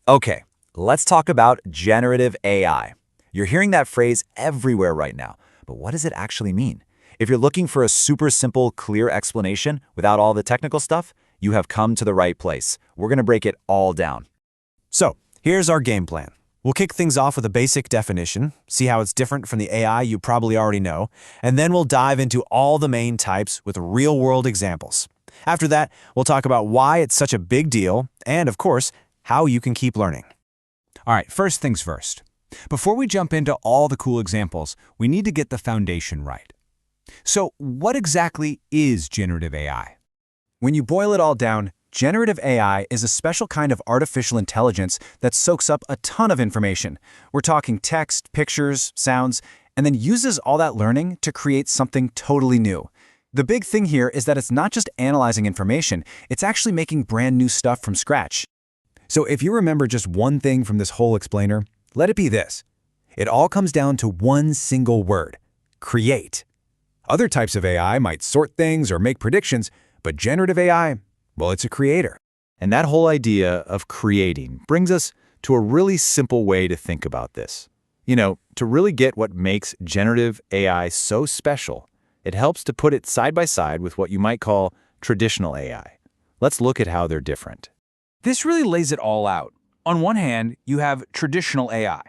Okay, let's talk about generative AI. You're hearing that phrase everywhere right now, but what does it actually mean? If you're looking for a super simple, clear explanation without all the technical stuff, you have come to the right place. We're going to break it all down. So, here's our game plan. We'll kick things off with a basic definition, see how it's different from the AI you probably already know, and then we'll dive into all the main types with real-world examples. After that, we'll talk about why it's such a big deal, and of course, how you can keep learning. All right, first things first. Before we jump into all the cool examples, we need to get the foundation right. So, what exactly is generative AI? When you boil it all down, generative AI is a special kind of artificial intelligence that soaks up a ton of information. We're talking text, pictures, sounds, and then uses all that learning to create something totally new. The big thing here is that it's not just analyzing information, it's actually making brand new stuff from scratch. So if you remember just one thing from this whole explainer, let it be this. It all comes down to one single word: create. Other types of AI might sort things or make predictions, but generative AI, well, it's a creator. And that whole idea of creating brings us to a really simple way to think about this. To really get what makes generative AI so special, it helps to put it side by side with what you might call traditional AI. Let's look at how they're different. This really lays it all out. On one hand, you have traditional AI.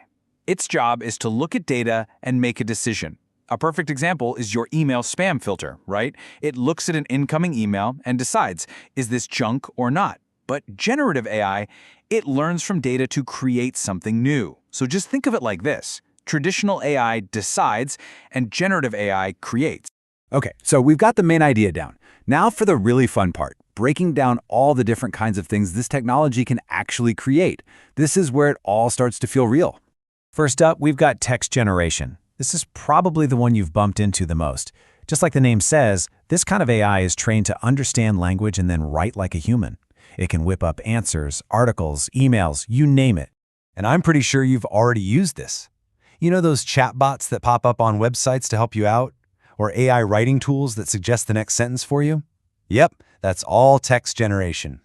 Its job is to look at data and make a decision. A perfect example is your email spam filter, right? It looks at an incoming email and decides, is this junk or not? But generative AI, it learns from data to create something new. So just think of it like this. Traditional AI decides, and generative AI creates. Okay, so we've got the main idea down. Now for the really fun part, breaking down all the different kinds of things this technology can actually create. This is where it all starts to feel real. First up, we've got text generation. This is probably the one you've bumped into the most. Just like the name says, this kind of AI is trained to understand language and then write like a human. It can whip up answers, articles, emails, you name it. And I'm pretty sure you've already used this. You know those chatbots that pop up on websites to help you out? Or AI writing tools that suggest the next sentence for you? Yep, that's all text generation.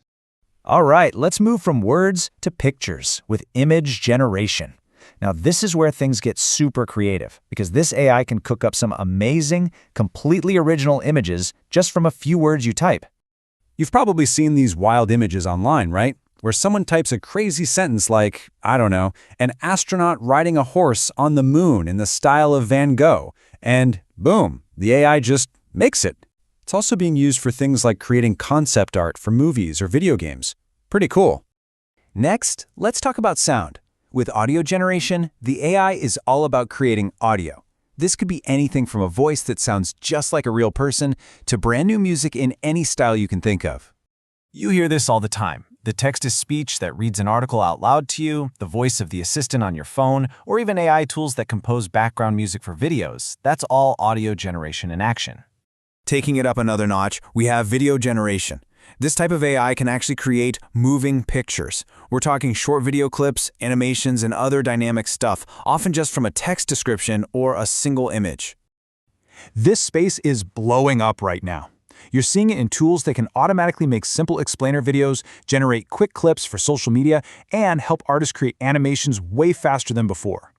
All right, let's move from words to pictures with image generation. Now, this is where things get super creative because this AI can cook up some amazing, completely original images just from a few words you type. You've probably seen these wild images online, right? Where someone types a crazy sentence like, I don't know, an astronaut riding a horse on the moon in the style of Van Gogh, and boom, the AI just makes it. It's also being used for things like creating concept art for movies or video games. Pretty cool. Next, let's talk about sound. With audio generation, the AI is all about creating audio. This could be anything from a voice that sounds just like a real person to brand new music in any style you can think of. You hear this all the time. The text-to-speech that reads an article out loud to you, the voice of the assistant on your phone, or even AI tools that compose background music for videos. That's all audio generation in action. Taking it up another notch, we have video generation. This type of AI can actually create moving pictures. We're talking short video clips, animations, and other dynamic stuff, often just from a text description or a single image. This space is blowing up right now. You're seeing it in tools that can automatically make simple explainer videos, generate quick clips for social media, and help artists create animations way faster than before.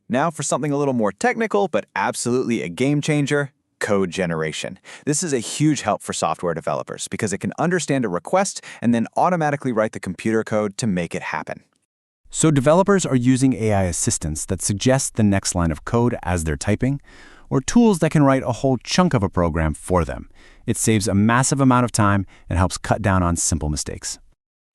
Now for something a little more technical, but absolutely a game changer: code generation. This is a huge help for software developers because it can understand a request and then automatically write the computer code to make it happen. So developers are using AI assistants that suggest the next line of code as they're typing, or tools that can write a whole chunk of a program for them. It saves a massive amount of time and helps cut down on simple mistakes.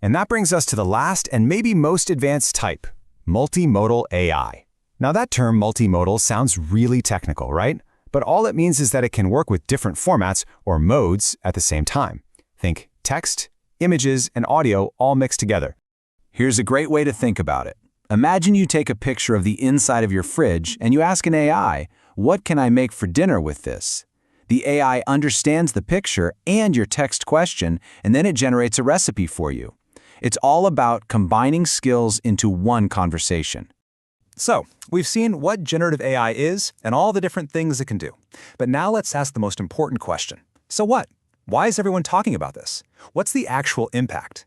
And that brings us to the last and maybe most advanced type, multimodal AI. Now that term multimodal sounds really technical, right? But all it means is that it can work with different formats or modes at the same time. Think text, images, and audio all mixed together. Here's a great way to think about it. Imagine you take a picture of the inside of your fridge and you ask an AI, what can I make for dinner with this? The AI understands the picture and your text question, and then it generates a recipe for you. It's all about combining skills into one conversation. So, we've seen what generative AI is and all the different things it can do. But now let's ask the most important question. So what? Why is everyone talking about this? What's the actual impact?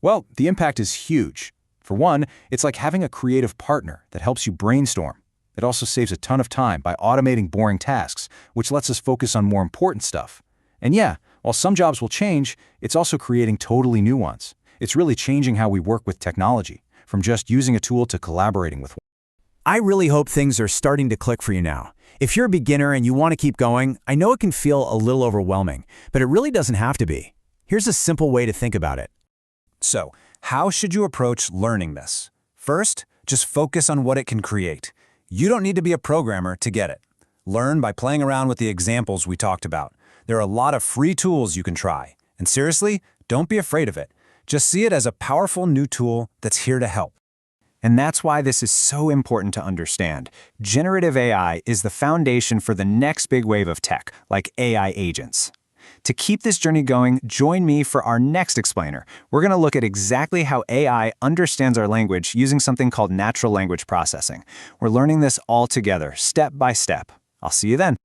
Well, the impact is huge. For one, it's like having a creative partner that helps you brainstorm. It also saves a ton of time by automating boring tasks, which lets us focus on more important stuff. And yeah, while some jobs will change, it's also creating totally new ones. It's really changing how we work with technology, from just using a tool to collaborating with one. I really hope things are starting to click for you now. If you're a beginner and you want to keep going, I know it can feel a little overwhelming, but it really doesn't have to be. Here's a simple way to think about it. So, how should you approach learning this? First, just focus on what it can create. You don't need to be a programmer to get it. Learn by playing around with the examples we talked about. There are a lot of free tools you can try. And seriously, don't be afraid of it. Just see it as a powerful new tool that's here to help. And that's why this is so important to understand. Generative AI is the foundation for the next big wave of tech, like AI agents. To keep this journey going, join me for our next explainer. We're going to look at exactly how AI understands our language using something called natural language processing. We're learning this all together, step by step. I'll see you then.